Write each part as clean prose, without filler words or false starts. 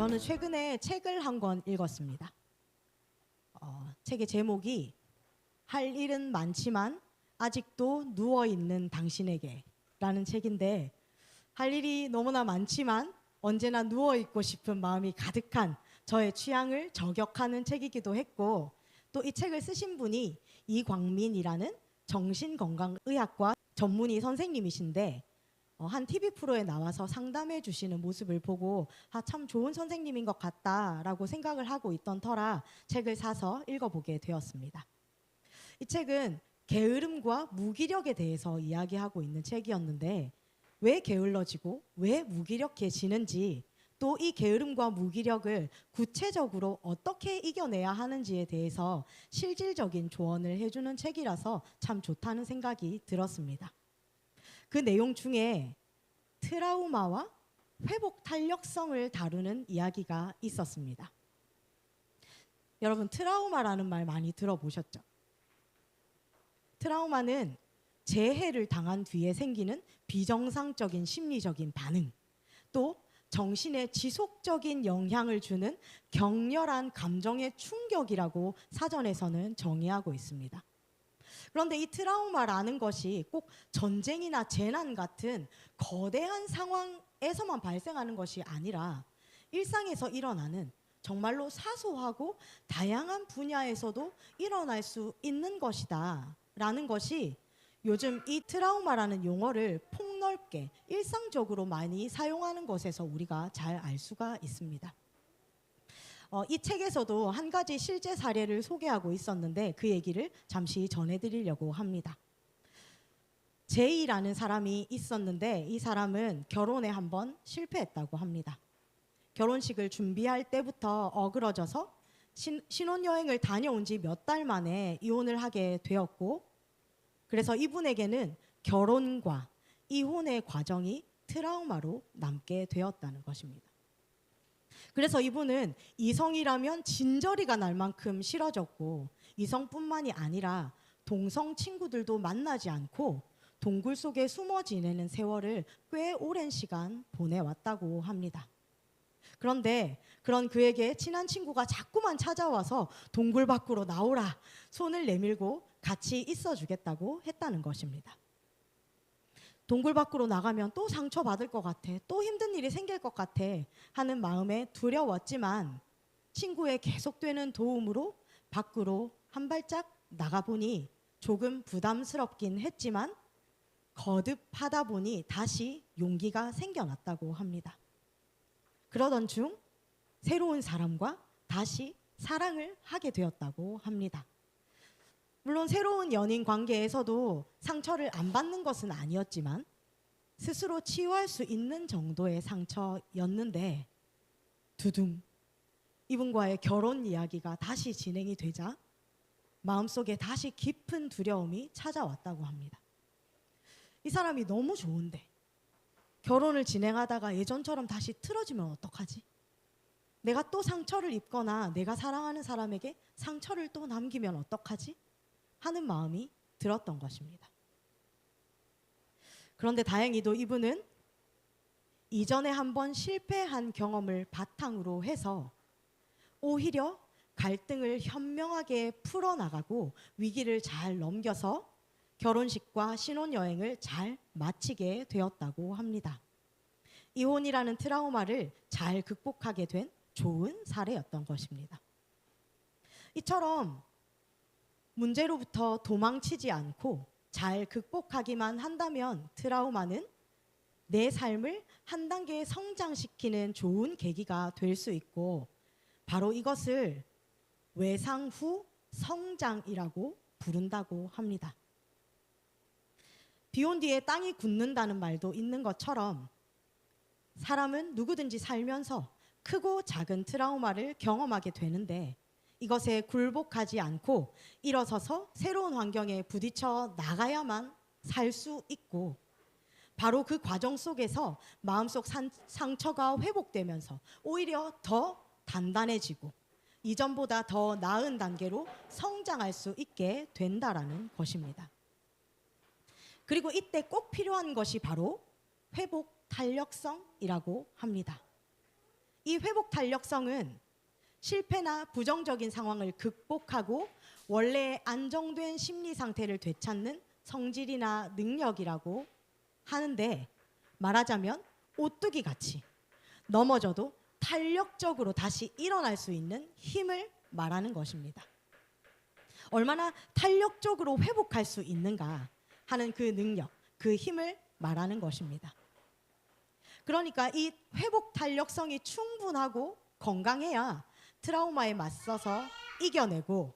저는 최근에 책을 한 권 읽었습니다. 책의 제목이 할 일은 많지만 아직도 누워있는 당신에게 라는 책인데, 할 일이 너무나 많지만 언제나 누워있고 싶은 마음이 가득한 저의 취향을 저격하는 책이기도 했고, 또 이 책을 쓰신 분이 이광민이라는 정신건강의학과 전문의 선생님이신데, 한 TV 프로에 나와서 상담해 주시는 모습을 보고 참 좋은 선생님인 것 같다라고 생각을 하고 있던 터라 책을 사서 읽어보게 되었습니다. 이 책은 게으름과 무기력에 대해서 이야기하고 있는 책이었는데, 왜 게을러지고 왜 무기력해지는지, 또 이 게으름과 무기력을 구체적으로 어떻게 이겨내야 하는지에 대해서 실질적인 조언을 해주는 책이라서 참 좋다는 생각이 들었습니다. 그 내용 중에 트라우마와 회복 탄력성을 다루는 이야기가 있었습니다. 여러분, 트라우마라는 말 많이 들어보셨죠? 트라우마는 재해를 당한 뒤에 생기는 비정상적인 심리적인 반응, 또 정신에 지속적인 영향을 주는 격렬한 감정의 충격이라고 사전에서는 정의하고 있습니다. 그런데 이 트라우마라는 것이 꼭 전쟁이나 재난 같은 거대한 상황에서만 발생하는 것이 아니라 일상에서 일어나는 정말로 사소하고 다양한 분야에서도 일어날 수 있는 것이다 라는 것이 요즘 이 트라우마라는 용어를 폭넓게 일상적으로 많이 사용하는 것에서 우리가 잘 알 수가 있습니다. 이 책에서도 한 가지 실제 사례를 소개하고 있었는데 그 얘기를 잠시 전해드리려고 합니다. 제이라는 사람이 있었는데, 이 사람은 결혼에 한번 실패했다고 합니다. 결혼식을 준비할 때부터 어그러져서 신혼여행을 다녀온 지 몇 달 만에 이혼을 하게 되었고, 그래서 이분에게는 결혼과 이혼의 과정이 트라우마로 남게 되었다는 것입니다. 그래서 이분은 이성이라면 진저리가 날 만큼 싫어졌고, 이성뿐만이 아니라 동성 친구들도 만나지 않고 동굴 속에 숨어 지내는 세월을 꽤 오랜 시간 보내왔다고 합니다. 그런데 그런 그에게 친한 친구가 자꾸만 찾아와서 동굴 밖으로 나오라, 손을 내밀고 같이 있어주겠다고 했다는 것입니다. 동굴 밖으로 나가면 또 상처받을 것 같아, 또 힘든 일이 생길 것 같아 하는 마음에 두려웠지만, 친구의 계속되는 도움으로 밖으로 한 발짝 나가보니 조금 부담스럽긴 했지만 거듭하다 보니 다시 용기가 생겨났다고 합니다. 그러던 중 새로운 사람과 다시 사랑을 하게 되었다고 합니다. 물론 새로운 연인 관계에서도 상처를 안 받는 것은 아니었지만 스스로 치유할 수 있는 정도의 상처였는데, 두둥, 이분과의 결혼 이야기가 다시 진행이 되자 마음속에 다시 깊은 두려움이 찾아왔다고 합니다. 이 사람이 너무 좋은데 결혼을 진행하다가 예전처럼 다시 틀어지면 어떡하지? 내가 또 상처를 입거나 내가 사랑하는 사람에게 상처를 또 남기면 어떡하지? 하는 마음이 들었던 것입니다. 그런데 다행히도 이분은 이전에 한번 실패한 경험을 바탕으로 해서 오히려 갈등을 현명하게 풀어나가고 위기를 잘 넘겨서 결혼식과 신혼여행을 잘 마치게 되었다고 합니다. 이혼이라는 트라우마를 잘 극복하게 된 좋은 사례였던 것입니다. 이처럼 문제로부터 도망치지 않고 잘 극복하기만 한다면 트라우마는 내 삶을 한 단계 성장시키는 좋은 계기가 될 수 있고, 바로 이것을 외상 후 성장이라고 부른다고 합니다. 비온 뒤에 땅이 굳는다는 말도 있는 것처럼 사람은 누구든지 살면서 크고 작은 트라우마를 경험하게 되는데, 이것에 굴복하지 않고 일어서서 새로운 환경에 부딪혀 나가야만 살 수 있고, 바로 그 과정 속에서 마음속 상처가 회복되면서 오히려 더 단단해지고 이전보다 더 나은 단계로 성장할 수 있게 된다라는 것입니다. 그리고 이때 꼭 필요한 것이 바로 회복 탄력성이라고 합니다. 이 회복 탄력성은 실패나 부정적인 상황을 극복하고 원래의 안정된 심리 상태를 되찾는 성질이나 능력이라고 하는데, 말하자면 오뚜기 같이 넘어져도 탄력적으로 다시 일어날 수 있는 힘을 말하는 것입니다. 얼마나 탄력적으로 회복할 수 있는가 하는 그 능력, 그 힘을 말하는 것입니다. 그러니까 이 회복 탄력성이 충분하고 건강해야 트라우마에 맞서서 이겨내고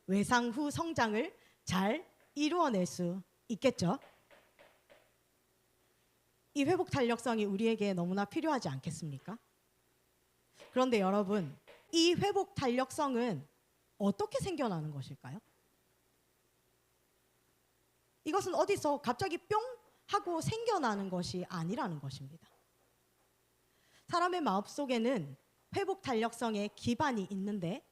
외상 후 성장을 잘 이루어낼 수 있겠죠. 이 회복 탄력성이 우리에게 너무나 필요하지 않겠습니까? 그런데 여러분, 이 회복 탄력성은 어떻게 생겨나는 것일까요? 이것은 어디서 갑자기 뿅 하고 생겨나는 것이 아니라는 것입니다. 사람의 마음속에는 회복 탄력성의 기반이 있는데,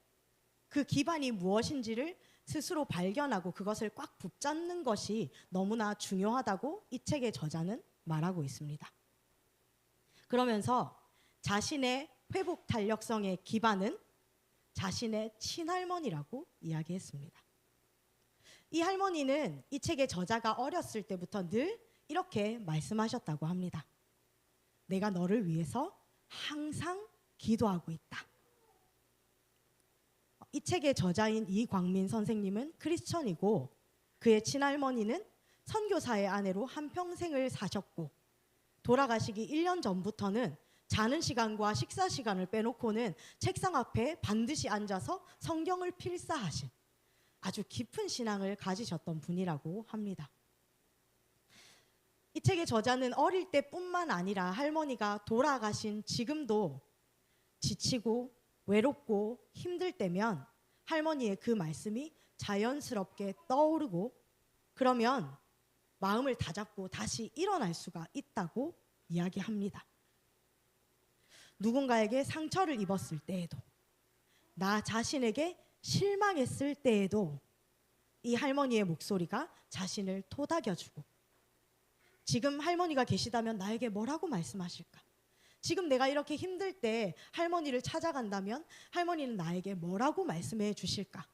그 기반이 무엇인지를 스스로 발견하고 그것을 꽉 붙잡는 것이 너무나 중요하다고 이 책의 저자는 말하고 있습니다. 그러면서 자신의 회복 탄력성의 기반은 자신의 친할머니라고 이야기했습니다. 이 할머니는 이 책의 저자가 어렸을 때부터 늘 이렇게 말씀하셨다고 합니다. 내가 너를 위해서 항상 기도하고 있다. 이 책의 저자인 이광민 선생님은 크리스천이고, 그의 친할머니는 선교사의 아내로 한평생을 사셨고, 돌아가시기 1년 전부터는 자는 시간과 식사 시간을 빼놓고는 책상 앞에 반드시 앉아서 성경을 필사하신 아주 깊은 신앙을 가지셨던 분이라고 합니다. 이 책의 저자는 어릴 때뿐만 아니라 할머니가 돌아가신 지금도 지치고 외롭고 힘들 때면 할머니의 그 말씀이 자연스럽게 떠오르고, 그러면 마음을 다잡고 다시 일어날 수가 있다고 이야기합니다. 누군가에게 상처를 입었을 때에도, 나 자신에게 실망했을 때에도 이 할머니의 목소리가 자신을 토닥여주고, 지금 할머니가 계시다면 나에게 뭐라고 말씀하실까? 지금 내가 이렇게 힘들 때 할머니를 찾아간다면 할머니는 나에게 뭐라고 말씀해 주실까?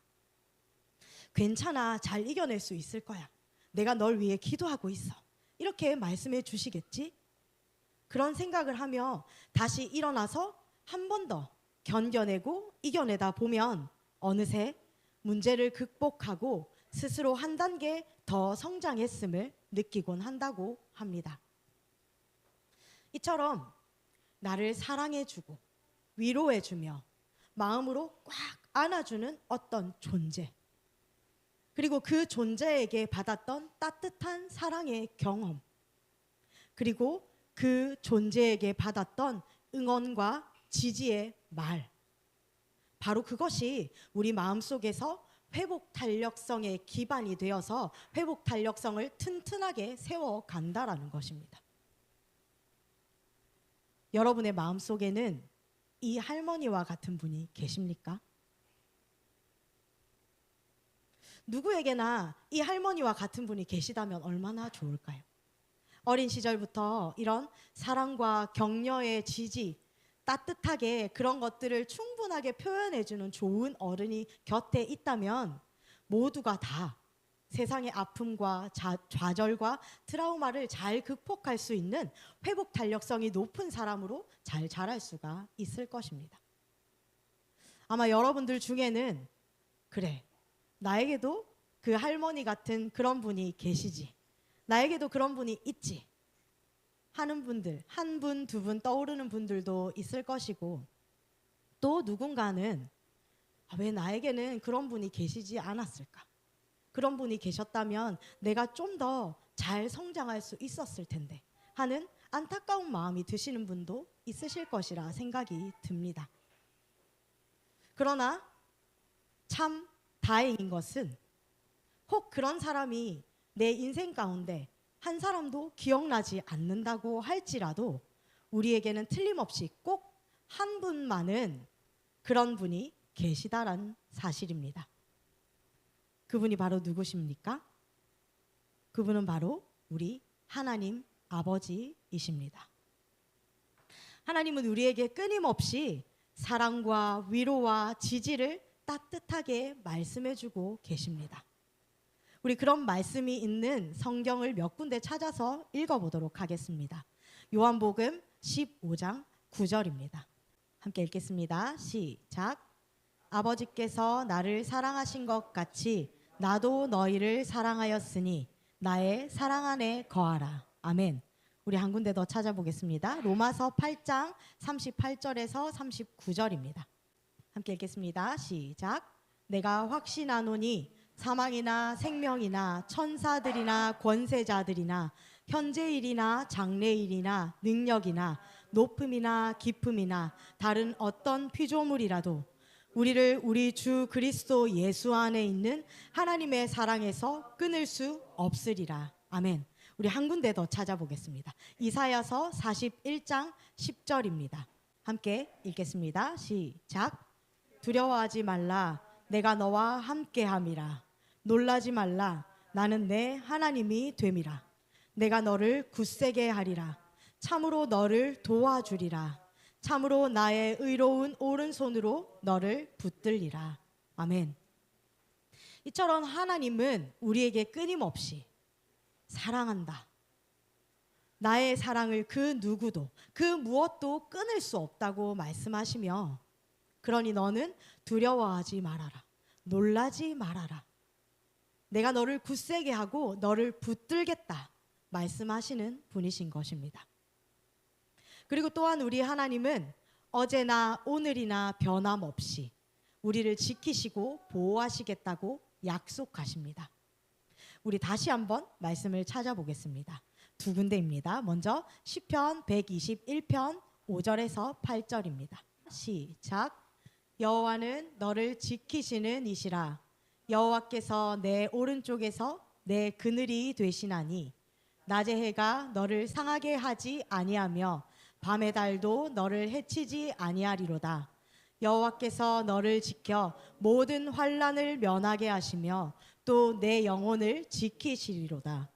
괜찮아, 잘 이겨낼 수 있을 거야. 내가 널 위해 기도하고 있어. 이렇게 말씀해 주시겠지? 그런 생각을 하며 다시 일어나서 한 번 더 견뎌내고 이겨내다 보면 어느새 문제를 극복하고 스스로 한 단계 더 성장했음을 느끼곤 한다고 합니다. 이처럼 나를 사랑해주고 위로해주며 마음으로 꽉 안아주는 어떤 존재, 그리고 그 존재에게 받았던 따뜻한 사랑의 경험, 그리고 그 존재에게 받았던 응원과 지지의 말, 바로 그것이 우리 마음속에서 회복 탄력성의 기반이 되어서 회복 탄력성을 튼튼하게 세워간다라는 것입니다. 여러분의 마음속에는 이 할머니와 같은 분이 계십니까? 누구에게나 이 할머니와 같은 분이 계시다면 얼마나 좋을까요? 어린 시절부터 이런 사랑과 격려의 지지, 따뜻하게 그런 것들을 충분하게 표현해주는 좋은 어른이 곁에 있다면 모두가 다 세상의 아픔과 좌절과 트라우마를 잘 극복할 수 있는 회복 탄력성이 높은 사람으로 잘 자랄 수가 있을 것입니다. 아마 여러분들 중에는 그래, 나에게도 그 할머니 같은 그런 분이 계시지, 나에게도 그런 분이 있지 하는 분들, 한 분, 두 분 떠오르는 분들도 있을 것이고, 또 누군가는 왜 나에게는 그런 분이 계시지 않았을까? 그런 분이 계셨다면 내가 좀 더 잘 성장할 수 있었을 텐데 하는 안타까운 마음이 드시는 분도 있으실 것이라 생각이 듭니다. 그러나 참 다행인 것은 혹 그런 사람이 내 인생 가운데 한 사람도 기억나지 않는다고 할지라도 우리에게는 틀림없이 꼭 한 분만은 그런 분이 계시다란 사실입니다. 그분이 바로 누구십니까? 그분은 바로 우리 하나님 아버지이십니다. 하나님은 우리에게 끊임없이 사랑과 위로와 지지를 따뜻하게 말씀해주고 계십니다. 우리 그런 말씀이 있는 성경을 몇 군데 찾아서 읽어보도록 하겠습니다. 요한복음 15장 9절입니다. 함께 읽겠습니다. 시작. 아버지께서 나를 사랑하신 것 같이 나도 너희를 사랑하였으니 나의 사랑 안에 거하라. 아멘. 우리 한 군데 더 찾아보겠습니다. 로마서 8장 38절에서 39절입니다. 함께 읽겠습니다. 시작. 내가 확신하노니 사망이나 생명이나 천사들이나 권세자들이나 현재일이나 장래일이나 능력이나 높음이나 깊음이나 다른 어떤 피조물이라도 우리를 우리 주 그리스도 예수 안에 있는 하나님의 사랑에서 끊을 수 없으리라. 아멘. 우리 한 군데 더 찾아보겠습니다. 이사야서 41장 10절입니다. 함께 읽겠습니다. 시작. 두려워하지 말라. 내가 너와 함께함이라. 놀라지 말라. 나는 내 하나님이 됨이라. 내가 너를 굳세게 하리라. 참으로 너를 도와주리라. 참으로 나의 의로운 오른손으로 너를 붙들리라. 아멘. 이처럼 하나님은 우리에게 끊임없이 사랑한다. 나의 사랑을 그 누구도 그 무엇도 끊을 수 없다고 말씀하시며, 그러니 너는 두려워하지 말아라. 놀라지 말아라. 내가 너를 굳세게 하고 너를 붙들겠다 말씀하시는 분이신 것입니다. 그리고 또한 우리 하나님은 어제나 오늘이나 변함없이 우리를 지키시고 보호하시겠다고 약속하십니다. 우리 다시 한번 말씀을 찾아보겠습니다. 두 군데입니다. 먼저 시편 121편 5절에서 8절입니다. 시작. 여호와는 너를 지키시는 이시라. 여호와께서 내 오른쪽에서 내 그늘이 되시나니 낮의 해가 너를 상하게 하지 아니하며 밤의 달도 너를 해치지 아니하리로다. 여호와께서 너를 지켜 모든 환난을 면하게 하시며 또 내 영혼을 지키시리로다.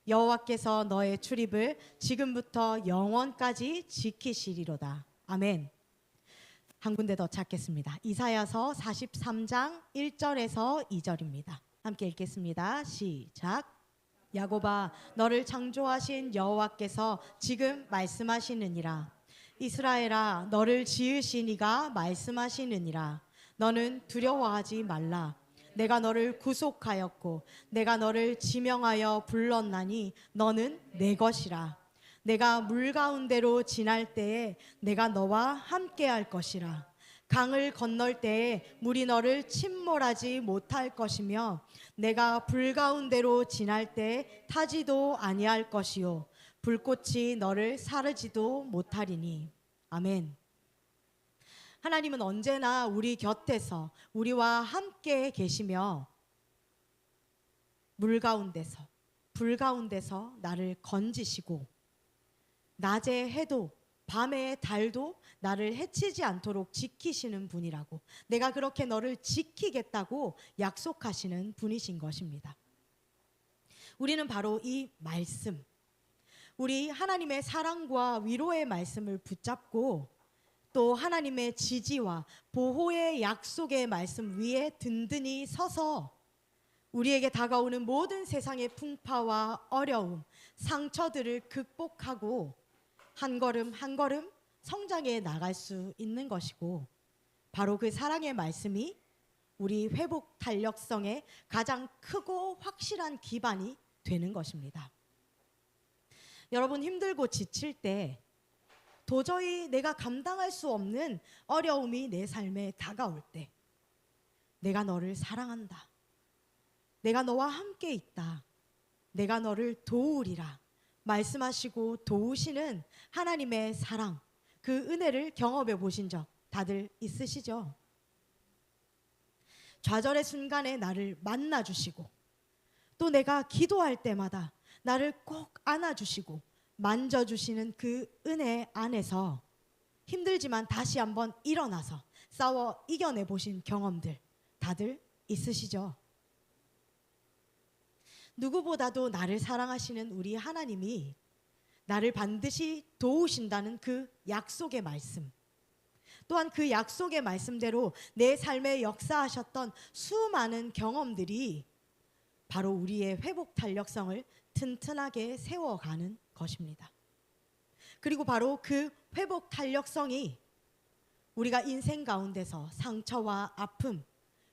여호와께서 너의 출입을 지금부터 영원까지 지키시리로다. 아멘. 한 군데 더 찾겠습니다. 이사야서 43장 1절에서 2절입니다. 함께 읽겠습니다. 시작. 야곱아, 너를 창조하신 여호와께서 지금 말씀하시느니라. 이스라엘아, 너를 지으신 이가 말씀하시느니라. 너는 두려워하지 말라. 내가 너를 구속하였고 내가 너를 지명하여 불렀나니 너는 내 것이라. 내가 물 가운데로 지날 때에 내가 너와 함께할 것이라. 강을 건널 때에 물이 너를 침몰하지 못할 것이며 내가 불 가운데로 지날 때에 타지도 아니할 것이요 불꽃이 너를 사르지도 못하리니. 아멘. 하나님은 언제나 우리 곁에서 우리와 함께 계시며 물 가운데서 불 가운데서 나를 건지시고 낮의 해도 밤의 달도 나를 해치지 않도록 지키시는 분이라고, 내가 그렇게 너를 지키겠다고 약속하시는 분이신 것입니다. 우리는 바로 이 말씀, 우리 하나님의 사랑과 위로의 말씀을 붙잡고 또 하나님의 지지와 보호의 약속의 말씀 위에 든든히 서서 우리에게 다가오는 모든 세상의 풍파와 어려움, 상처들을 극복하고 한 걸음 한 걸음 성장해 나갈 수 있는 것이고, 바로 그 사랑의 말씀이 우리 회복 탄력성의 가장 크고 확실한 기반이 되는 것입니다. 여러분, 힘들고 지칠 때, 도저히 내가 감당할 수 없는 어려움이 내 삶에 다가올 때, 내가 너를 사랑한다. 내가 너와 함께 있다. 내가 너를 도우리라 말씀하시고 도우시는 하나님의 사랑, 그 은혜를 경험해 보신 적 다들 있으시죠? 좌절의 순간에 나를 만나주시고 또 내가 기도할 때마다 나를 꼭 안아주시고 만져주시는 그 은혜 안에서 힘들지만 다시 한번 일어나서 싸워 이겨내 보신 경험들 다들 있으시죠? 누구보다도 나를 사랑하시는 우리 하나님이 나를 반드시 도우신다는 그 약속의 말씀, 또한 그 약속의 말씀대로 내 삶에 역사하셨던 수많은 경험들이 바로 우리의 회복 탄력성을 튼튼하게 세워가는 것입니다. 그리고 바로 그 회복 탄력성이 우리가 인생 가운데서 상처와 아픔,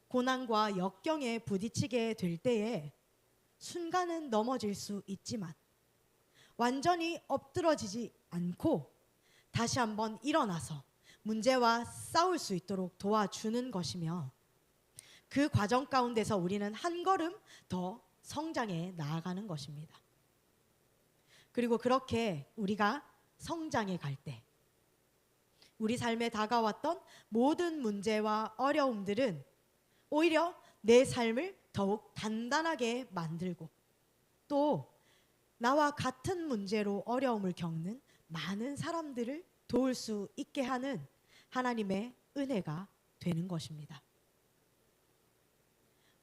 고난과 역경에 부딪히게 될 때에 순간은 넘어질 수 있지만 완전히 엎드러지지 않고 다시 한번 일어나서 문제와 싸울 수 있도록 도와주는 것이며, 그 과정 가운데서 우리는 한 걸음 더 성장해 나아가는 것입니다. 그리고 그렇게 우리가 성장해 갈 때 우리 삶에 다가왔던 모든 문제와 어려움들은 오히려 내 삶을 더욱 단단하게 만들고, 또 나와 같은 문제로 어려움을 겪는 많은 사람들을 도울 수 있게 하는 하나님의 은혜가 되는 것입니다.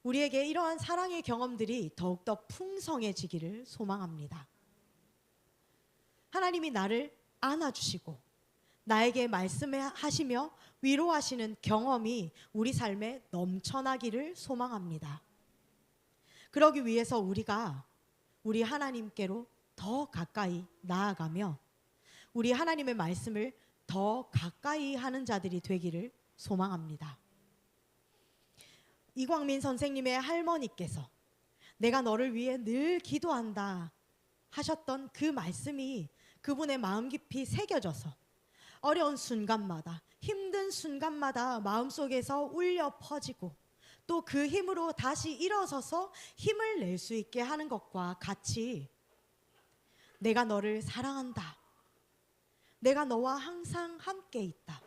우리에게 이러한 사랑의 경험들이 더욱더 풍성해지기를 소망합니다. 하나님이 나를 안아주시고 나에게 말씀하시며 위로하시는 경험이 우리 삶에 넘쳐나기를 소망합니다. 그러기 위해서 우리가 우리 하나님께로 더 가까이 나아가며 우리 하나님의 말씀을 더 가까이 하는 자들이 되기를 소망합니다. 이광민 선생님의 할머니께서 내가 너를 위해 늘 기도한다 하셨던 그 말씀이 그분의 마음 깊이 새겨져서 어려운 순간마다, 힘든 순간마다 마음속에서 울려 퍼지고, 또 그 힘으로 다시 일어서서 힘을 낼 수 있게 하는 것과 같이, 내가 너를 사랑한다, 내가 너와 항상 함께 있다,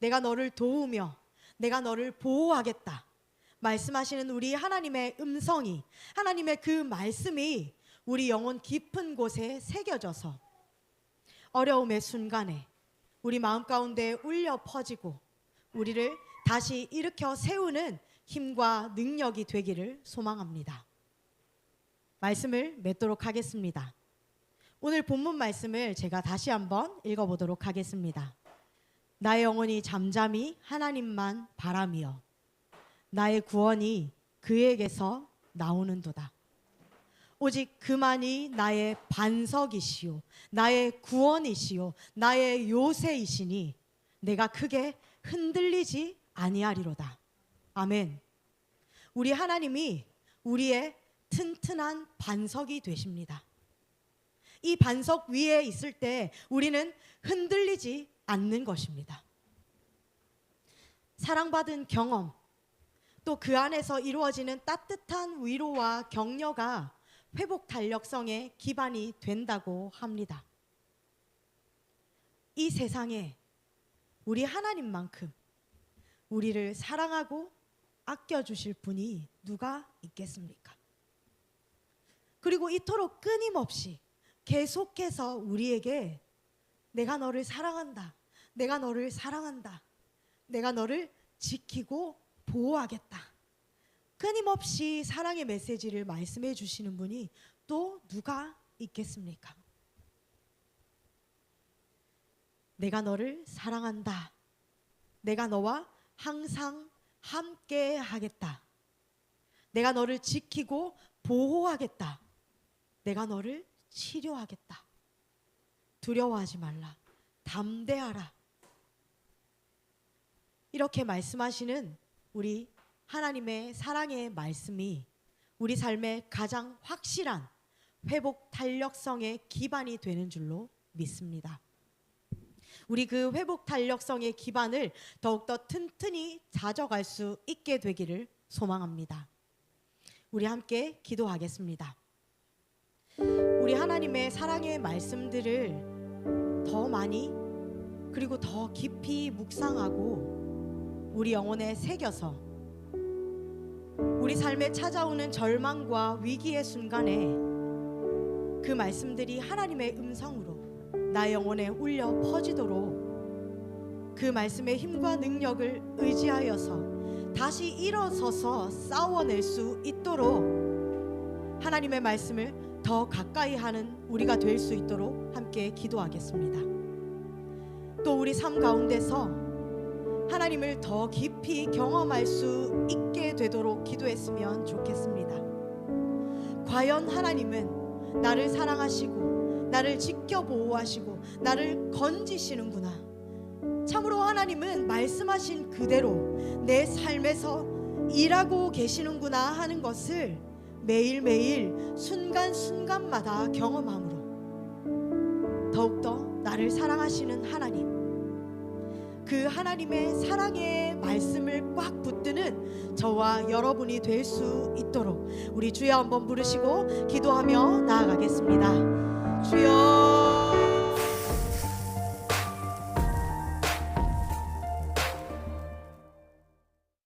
내가 너를 도우며 내가 너를 보호하겠다 말씀하시는 우리 하나님의 음성이, 하나님의 그 말씀이 우리 영혼 깊은 곳에 새겨져서 어려움의 순간에 우리 마음 가운데 울려 퍼지고 우리를 다시 일으켜 세우는 힘과 능력이 되기를 소망합니다. 말씀을 맺도록 하겠습니다. 오늘 본문 말씀을 제가 다시 한번 읽어보도록 하겠습니다. 나의 영혼이 잠잠히 하나님만 바라며 나의 구원이 그에게서 나오는도다. 오직 그만이 나의 반석이시요 나의 구원이시요 나의 요새이시니 내가 크게 흔들리지 아니하리로다. 아멘. 우리 하나님이 우리의 튼튼한 반석이 되십니다. 이 반석 위에 있을 때 우리는 흔들리지 않는 것입니다. 사랑받은 경험, 또 그 안에서 이루어지는 따뜻한 위로와 격려가 회복 탄력성의 기반이 된다고 합니다. 이 세상에 우리 하나님만큼 우리를 사랑하고 아껴주실 분이 누가 있겠습니까? 그리고 이토록 끊임없이 계속해서 우리에게 내가 너를 사랑한다, 내가 너를 사랑한다, 내가 너를 지키고 보호하겠다, 끊임없이 사랑의 메시지를 말씀해 주시는 분이 또 누가 있겠습니까? 내가 너를 사랑한다, 내가 너와 항상 함께 하겠다, 내가 너를 지키고 보호하겠다, 내가 너를 치료하겠다, 두려워하지 말라, 담대하라, 이렇게 말씀하시는 우리 하나님의 사랑의 말씀이 우리 삶의 가장 확실한 회복 탄력성의 기반이 되는 줄로 믿습니다. 우리 그 회복 탄력성의 기반을 더욱더 튼튼히 다져갈 수 있게 되기를 소망합니다. 우리 함께 기도하겠습니다. 우리 하나님의 사랑의 말씀들을 더 많이 그리고 더 깊이 묵상하고 우리 영혼에 새겨서 우리 삶에 찾아오는 절망과 위기의 순간에 그 말씀들이 하나님의 음성으로 나의 영혼에 울려 퍼지도록 그 말씀의 힘과 능력을 의지하여서 다시 일어서서 싸워낼 수 있도록 하나님의 말씀을 더 가까이 하는 우리가 될 수 있도록 함께 기도하겠습니다. 또 우리 삶 가운데서 하나님을 더 깊이 경험할 수 있게 되도록 기도했으면 좋겠습니다. 과연 하나님은 나를 사랑하시고 나를 지켜 보호하시고 나를 건지시는구나, 참으로 하나님은 말씀하신 그대로 내 삶에서 일하고 계시는구나 하는 것을 매일매일 순간순간마다 경험함으로 더욱더 나를 사랑하시는 하나님, 그 하나님의 사랑의 말씀을 꽉 붙드는 저와 여러분이 될 수 있도록 우리 주여 한번 부르시고 기도하며 나아가겠습니다. 주여